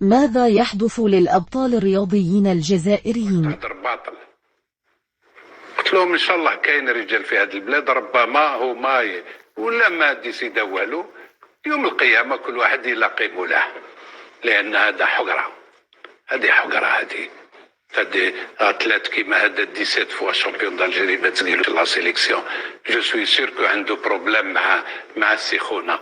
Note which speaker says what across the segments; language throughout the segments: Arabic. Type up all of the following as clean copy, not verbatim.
Speaker 1: ماذا يحدث للأبطال الرياضيين الجزائريين؟
Speaker 2: هدر باطل. قلت لهم ان شاء الله كاين رجال في هذه البلاد ربما هما ولا ما ديسيدا والو، يوم القيامه كل واحد يلاقي مولاه، لان هذا حقره، هذه حقره، هذه اتلات كيما هذا 17 فوا شامبيون دالجيري ما تسقيلوش لا سيليكسيون. جو سوي سير كو عنده بروبليم مع السخونه،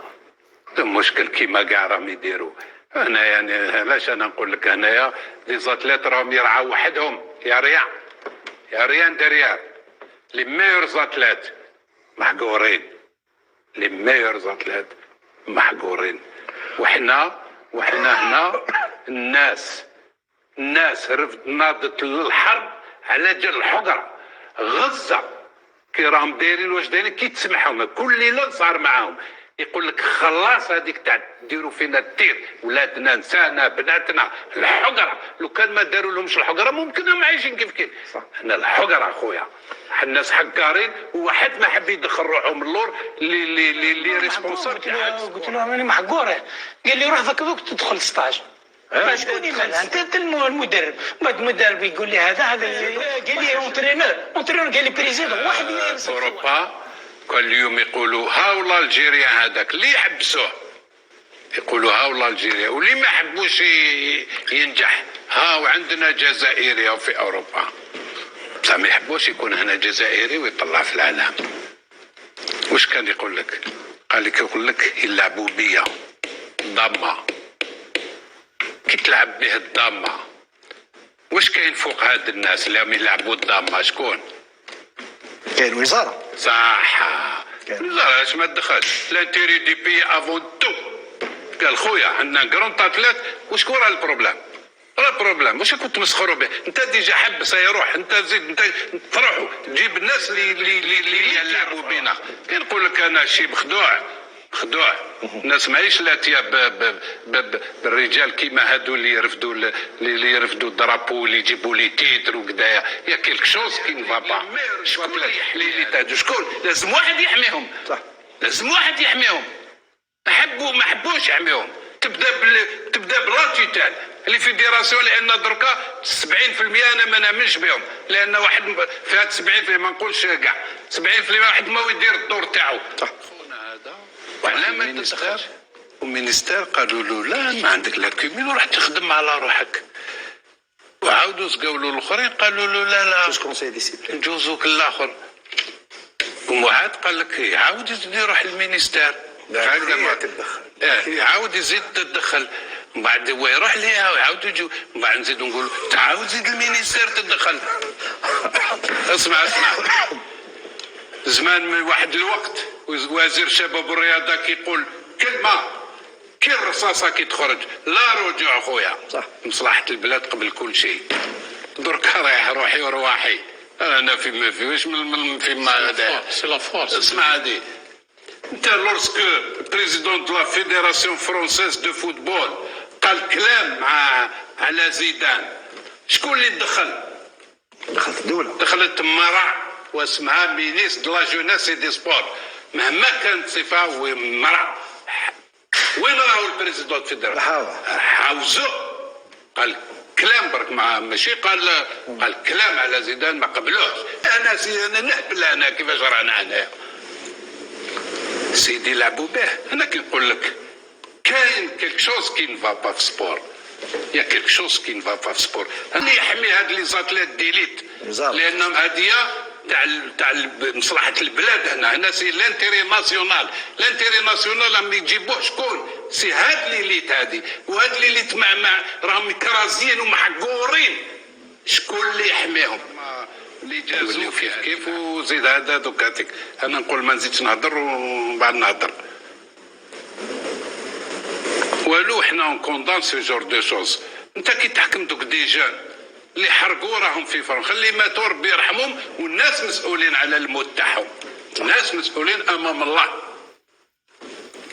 Speaker 2: مشكل كيما كاع راهم يديروا هنا. يعني علاش انا نقول لك هنايا لي زاتليت راهم يرعاو وحدهم، يا ريان دريار لي ميور زاتليت محقورين، لي ميور زاتليت محقورين. وحنا هنا الناس ناضت للحرب على جال الحقره. غزه كي راهم دايرين واش دايرين كي تسمحهم كل ليله صار معاهم يقول لك خلاص هذيك تاع ديروا فينا التير، ولادنا نسانا بناتنا الحقره. لو كان ما داروا لهمش الحقره ممكن هم عايشين كيف كيف. حنا الحقره خويا، حنا الناس حكارين، وواحد ما حب يدخل روحه من اللور اللي ريسبونسابل.
Speaker 3: قلت له انا محقوره، قال لي روح ذاك الوقت تدخل 16. شكون يمنع؟ انت المدرب، بعد المدرب يقول لي هذا قال لي اونترينور قال لي بريزيدون واحد
Speaker 2: اوروبا. كل يوم يقولوا هاولا الجيريا هذاك اللي يحبسوه، يقولوا هاولا الجيريا، واللي ما حبوش ينجح هاو عندنا جزائري في اوروبا. بصح ما يحبوش يكون هنا جزائري ويطلع في العالم. واش كان يقول لك؟ قال لك يقول لك يلعبوا بيا ضامه، كي تلعب به الضامه واش كاين فوق هاد الناس اللي يلعبوا الضامه؟ شكون؟
Speaker 4: كاين وزاره.
Speaker 2: صح، الوزاره اش ما تدخلش لانتيري دي بي افون تو. قال خويا عندنا كرون تاتلات، وشكون راه البروبليم؟ واش كنت مسخروا به؟ انت ديجا حبس يروح، انت زيد انت تروحوا تجيب الناس اللي يلعبوا بينا. كي نقول لك انا شي مخدوع، الناس ماهيش لاتيه بالرجال كيما هادو اللي يرفدوا الدرابو، اللي يجيبوا لي تيتر وكذايا. يا كيلك شوز كي نفا با. شكون اللي يحمي تاعو؟ شكون؟ لازم واحد يحميهم. صح، لازم واحد يحميهم. ما حبوش يحميهم. تبدا بلاتيتال اللي فيديراسيون، لان دركا 70% انا ما نامنش بهم، لان واحد في هاد 70% ما نقولش كاع 70% واحد ما يدير الدور تاعو. صح. وعلى ما تدخل والمينيستير قالوا له لا ما عندك لا كومين وروح تخدم على روحك. وعاودوا سقاولوا الاخرين قالوا له لا نجوزوك الاخر. ومعاد قال لك عاود يزيد يروح للمينيستير، هكذا ما تدخل. يعاود يزيد تدخل، من بعد هو يروح ليها ويعاود يجي، من بعد نزيدوا نقولوا تعاود زيد المينيستير تدخل. اسمع زمان من واحد الوقت وزير الشباب والرياضه كيقول كلمه كي الرصاصه كي تخرج لا رجوع خويا. صح، مصلحه البلاد قبل كل شيء. درك رايح روحي ورواحي انا في واش في ما هذا سي لا فورس. اسمع هذه انت لورسك بريزيدون دو لا فيديراسيون فرونسيز دو فوتبول قال كلام على زيدان، شكون اللي دخلت الدوله؟ دخلت مرأة واسمها مينيس دو لا جونيس دي سبور، مهما كانت صفه ومرأة. وين راهو البريزيدون الفيدرالي؟ حاوزو قال كلام برك ماشي قال كلام على زيدان ما قبلوش. انا نهبل انا كيفاش رانا هنايا سيدي لعبوا به. انا كي نقول لك كاين كيلك شوز كي نفا با في سبور، يا كيلك شوز كي نفا با في سبور. اللي يحمي هاد لي زاتليت ديليت لانهم هاديه تاع مصلحه البلاد. هنا سي لانتيري ناسيونال راهم يجيبوه شكون؟ سي هاد ليليت هادي، وهاد ليليت مع راهم كرازيين ومحقورين. شكون اللي يحميهم؟ اللي جازوا كيف وزيد هذا دوكاتيك. انا نقول ما نزيدش نهضر ومن بعد نهضر والو. حنا اون كوندان سو جور دو شوز. انت كي تحكم دوك دي جون اللي حرقوا راهم في فرن، خلي ماتوا ربي يرحمهم، والناس مسؤولين على الموت تاعهم، الناس مسؤولين امام الله.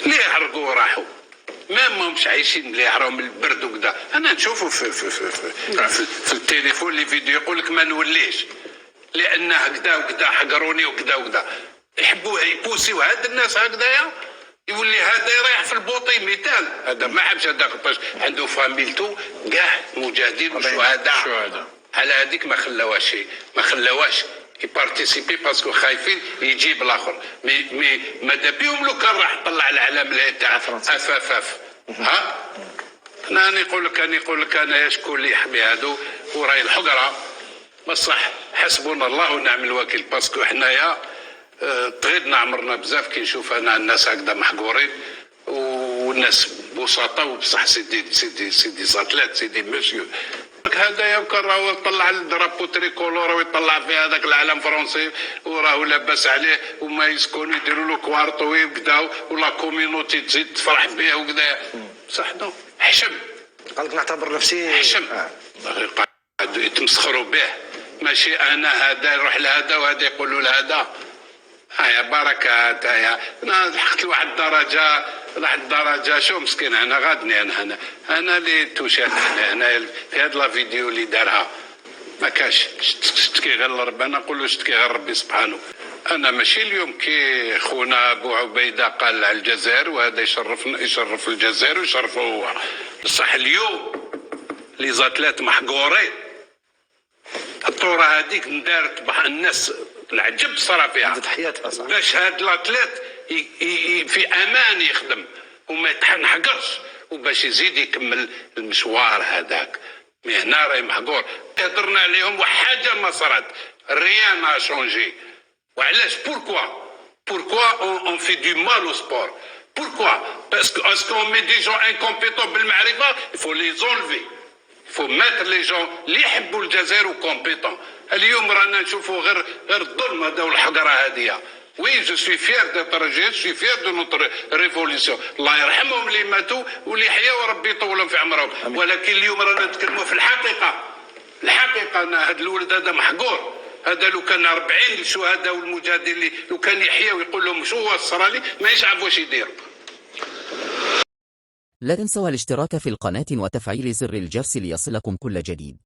Speaker 2: اللي حرقوا راحوا ما همش عايشين مليح، راهم البرد وكذا. انا نشوفوا في التليفون لي فيديو يقول لك ما نوليش لان هكذا وكذا حقروني وكذا وكذا. يحبوا يبوسيو هاد الناس هكذايا يولي هذا يريح في البوطي مثال. هذا ما حبش هذاك باش عنده فاميلتو كاع مجاهدين وشهداء. على هذيك ما خلاواش يبارتيسيبي باسكو خايفين يجيب الاخر. مي ماذا بيهم لو كان راح طلع العلم تاع اف ها. انا نقول لك انا شكون اللي يحمي هادو وراي الحقره بصح. حسبنا الله ونعم الوكيل باسكو حنايا تغيدنا عمرنا بزاف كي نشوف انا الناس هكذا محقورين والناس بسطاء وبصح سيدي زاتلات سيدي مسيو هذا يمكن راهو يطلع الدرابو تريكولور ويطلع في هذاك العلم فرنسي وراهو لاباس عليه وما يسكنوا يديروا له كوارطو ويبداو ولا كومينوتي تزيد تفرح به وكذا. صح نو حشم
Speaker 4: قال لك نعتبر نفسي
Speaker 2: حشم قاعدوا يتمسخروا به. ماشي انا هذا يروح لهذا وهذا يقولوا لهذا. يا بركات يا لحقت لواحد الدرجه شو مسكين انا غادني انا اللي توشات انا في هاد لا فيديو اللي دارها ما كاش شتكي غير لربي. انا نقول له شتكي غير ربي سبحانه. انا ماشي اليوم كي خونا ابو عبيده قال على الجزائر وهذا يشرف الجزائر ويشرفه هو. بصح اليوم لي زاتلات محقورين الطوره هذيك ندارت الناس العجب صرا فيها باش هاد الاتليت في امان يخدم وما يتحنحقرش وباش يزيد يكمل المشوار هذاك. مي هنا راهي محقور هضرنا عليهم وحاجه ما صرات ريان ما شونجي. وعلاش pourquoi on fait du mal au sport? Pourquoi? Parce qu'on met des gens incompétents بالمعرفه. Il faut les enlever. Il faut mettre les gens اللي يحبوا الجزائر وكومبيتون. اليوم رانا نشوفوا غير الظلم هذا والحقره هذه. وي جو سوي فيير دو جو سوي فيير دو نوتر ريفوليسيون. الله يرحمهم اللي ماتوا واللي حياوا وربي يطولهم في عمرهم. ولكن اليوم رانا نتكلموا في الحقيقه انا هذا الولد هذا محقور. هذا لو كان 40 الشهداء والمجاهدين اللي لو كان يحيا ويقول لهم شو هو الصرالي ما يعرفوا واش يديروا.
Speaker 5: لا تنسوا الاشتراك في القناة وتفعيل زر الجرس ليصلكم كل جديد.